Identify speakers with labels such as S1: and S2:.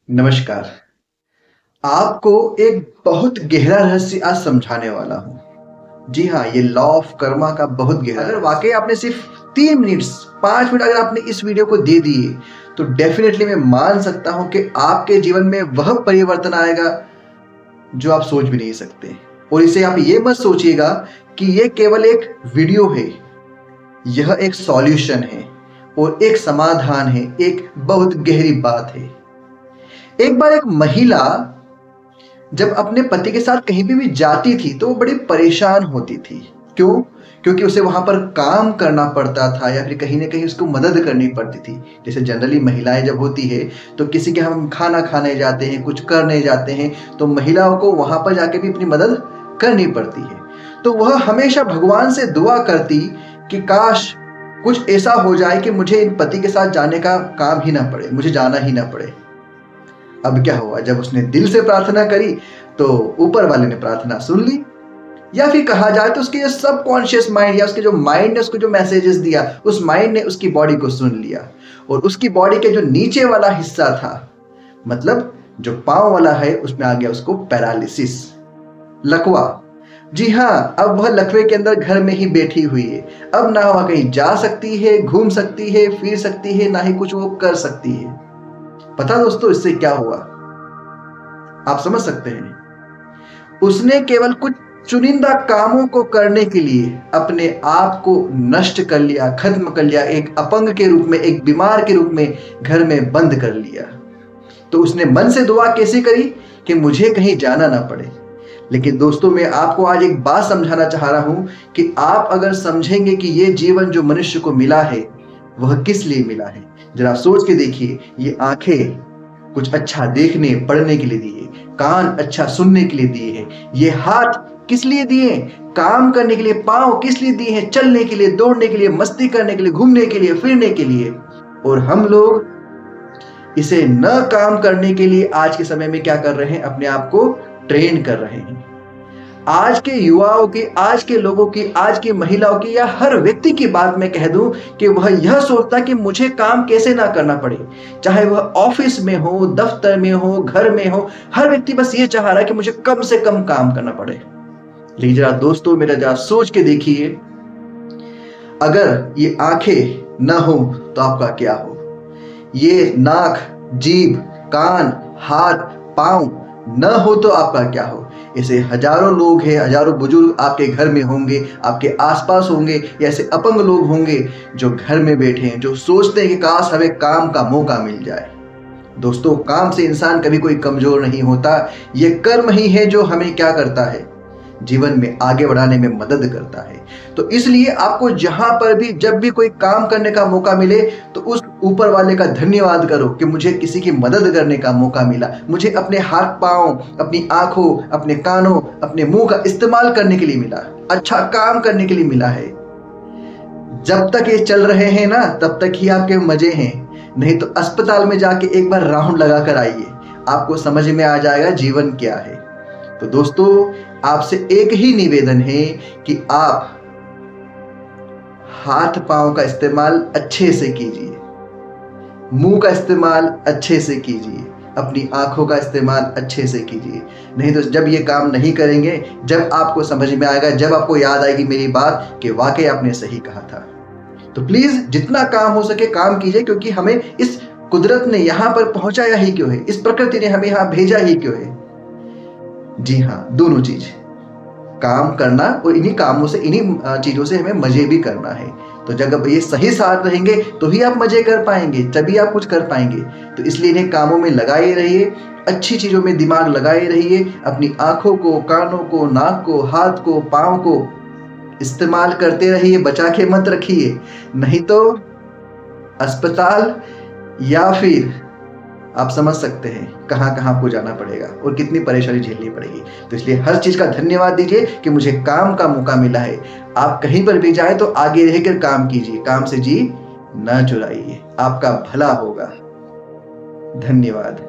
S1: नमस्कार। आपको एक बहुत गहरा रहस्य आज समझाने वाला हूँ। जी हाँ, ये लॉ ऑफ कर्मा का बहुत गहरा अगर वाक़ई आपने सिर्फ़ 3 मिनट्स, 5 मिनट अगर आपने इस वीडियो को दे दिए, तो डेफ़िनेटली मैं मान सकता हूँ कि आपके जीवन में वह परिवर्तन आएगा, जो आप सोच भी नहीं सकते। और इसे आप ये मत सोचिएगा कि ये केवल एक वीडियो है, यह एक सॉल्यूशन है और एक समाधान है, एक बहुत गहरी बात है। एक बार एक महिला जब अपने पति के साथ कहीं पे भी जाती थी तो वो बड़ी परेशान होती थी। क्यों? क्योंकि उसे वहाँ पर काम करना पड़ता था या फिर कहीं न कहीं उसको मदद करनी पड़ती थी। जैसे जनरली महिलाएँ जब होती है तो किसी के हम खाना खाने जाते हैं, कुछ करने जाते हैं, तो महिलाओं को वहाँ पर जाके भी अपनी मदद करनी पड़ती है। तो वह हमेशा भगवान से दुआ करती कि काश कुछ ऐसा हो जाए कि मुझे इन पति के साथ जाने का काम ही ना पड़े, मुझे जाना ही ना पड़े। अब क्या हुआ, जब उसने दिल से प्रार्थना करी तो ऊपर वाले ने प्रार्थना सुन ली, या फिर कहा जाए तो उसके जो सबकॉन्शियस माइंड या उसके जो माइंड ने उसको जो मैसेजेस दिया, उस माइंड ने उसकी बॉडी को सुन लिया और उसकी बॉडी के जो नीचे वाला हिस्सा था, मतलब जो पांव वाला है, उसमें आ गया उसको पैरालिसिस, लकवा। जी हाँ, अब वह लकवे के अंदर घर में ही बैठी हुई है। अब ना वह कहीं जा सकती है, घूम सकती है, फिर सकती है, ना ही कुछ वो कर सकती है। पता दोस्तों इससे क्या हुआ? आप समझ सकते हैं। उसने केवल कुछ चुनिंदा कामों को करने के लिए अपने आप को नष्ट कर लिया, खत्म कर लिया, एक अपंग के रूप में, एक बीमार के रूप में घर में बंद कर लिया। तो उसने मन से दुआ कैसे करी कि मुझे कहीं जाना ना पड़े। लेकिन दोस्तों, मैं आपको आज एक बात समझाना चाह रहा हूं कि आप अगर समझेंगे कि ये जीवन जो मनुष्य को मिला है वह किस लिए मिला है, जरा सोच के देखिए। ये आंखें कुछ अच्छा देखने पढ़ने के लिए दिए, कान अच्छा सुनने के लिए दिए हैं, ये हाथ किस लिए दिए हैं, काम करने के लिए, पांव किस लिए दिए हैं, चलने के लिए, दौड़ने के लिए, मस्ती करने के लिए, घूमने के लिए, फिरने के लिए। और हम लोग इसे न काम करने के लिए आज के समय में क्या कर रहे हैं, अपने आप को ट्रेन कर रहे हैं। आज के युवाओं की, आज के लोगों की, आज की महिलाओं की, या हर व्यक्ति की बात मैं कह दूं कि वह यह सोचता कि मुझे काम कैसे ना करना पड़े, चाहे वह ऑफिस में हो, दफ्तर में हो, घर में हो, हर व्यक्ति बस ये चाह रहा है कि मुझे कम से कम काम करना पड़े। लेकिन जरा दोस्तों, मेरा जरा सोच के देखिए, अगर ये आंखें ना हो तो आपका क्या हो, ये नाक, जीभ, कान, हाथ, पांव न हो तो आपका क्या हो। ऐसे हजारों लोग हैं, हजारों बुजुर्ग आपके घर में होंगे, आपके आसपास होंगे, या ऐसे अपंग लोग होंगे जो घर में बैठे हैं, जो सोचते हैं कि काश हमें काम का मौका मिल जाए। दोस्तों, काम से इंसान कभी कोई कमजोर नहीं होता। ये कर्म ही है जो हमें क्या करता है, जीवन में आगे बढ़ाने में मदद करता है। तो इसलिए आपको जहां पर भी, जब भी कोई काम करने का मौका मिले, तो उस ऊपर वाले का धन्यवाद करो कि मुझे किसी की मदद करने का मौका मिला, मुझे अपने हाथ पांव, अपनी आंखों, अपने कानों, अपने मुंह का इस्तेमाल करने के लिए मिला, अच्छा काम करने के लिए मिला है। जब तक ये चल रहे हैं ना, तब तक ही आपके मजे हैं। नहीं तो अस्पताल में जाके एक बार राउंड लगा कर आइए, आपको समझ में आ जाएगा जीवन क्या है। तो दोस्तों, आपसे एक ही निवेदन है कि आप हाथ पांव का इस्तेमाल अच्छे से कीजिए, मुंह का इस्तेमाल अच्छे से कीजिए, अपनी आंखों का इस्तेमाल अच्छे से कीजिए। नहीं तो जब ये काम नहीं करेंगे, जब आपको समझ में आएगा, जब आपको याद आएगी मेरी बात कि वाकई आपने सही कहा था। तो प्लीज जितना काम हो सके काम कीजिए, क्योंकि हमें इस कुदरत ने यहां पर पहुंचाया ही क्यों है, इस प्रकृति ने हमें यहां भेजा ही क्यों है। जी हाँ, दोनों चीज, काम करना और इन्हीं कामों से, इन्हीं चीजों से हमें मजे भी करना है। तो जब ये सही साथ रहेंगे तो ही आप मजे कर पाएंगे, तभी आप कुछ कर पाएंगे। तो इसलिए इन्हें कामों में लगाए रहिए, अच्छी चीजों में दिमाग लगाए रहिए, अपनी आंखों को, कानों को, नाक को, हाथ को, पांव को इस्तेमाल करते रहिए, बचा के मत रखिए। नहीं तो अस्पताल, या फिर आप समझ सकते हैं कहां कहां आपको जाना पड़ेगा और कितनी परेशानी झेलनी पड़ेगी। तो इसलिए हर चीज का धन्यवाद दीजिए कि मुझे काम का मौका मिला है। आप कहीं पर भी जाए तो आगे रहकर काम कीजिए, काम से जी न चुराइए, आपका भला होगा। धन्यवाद।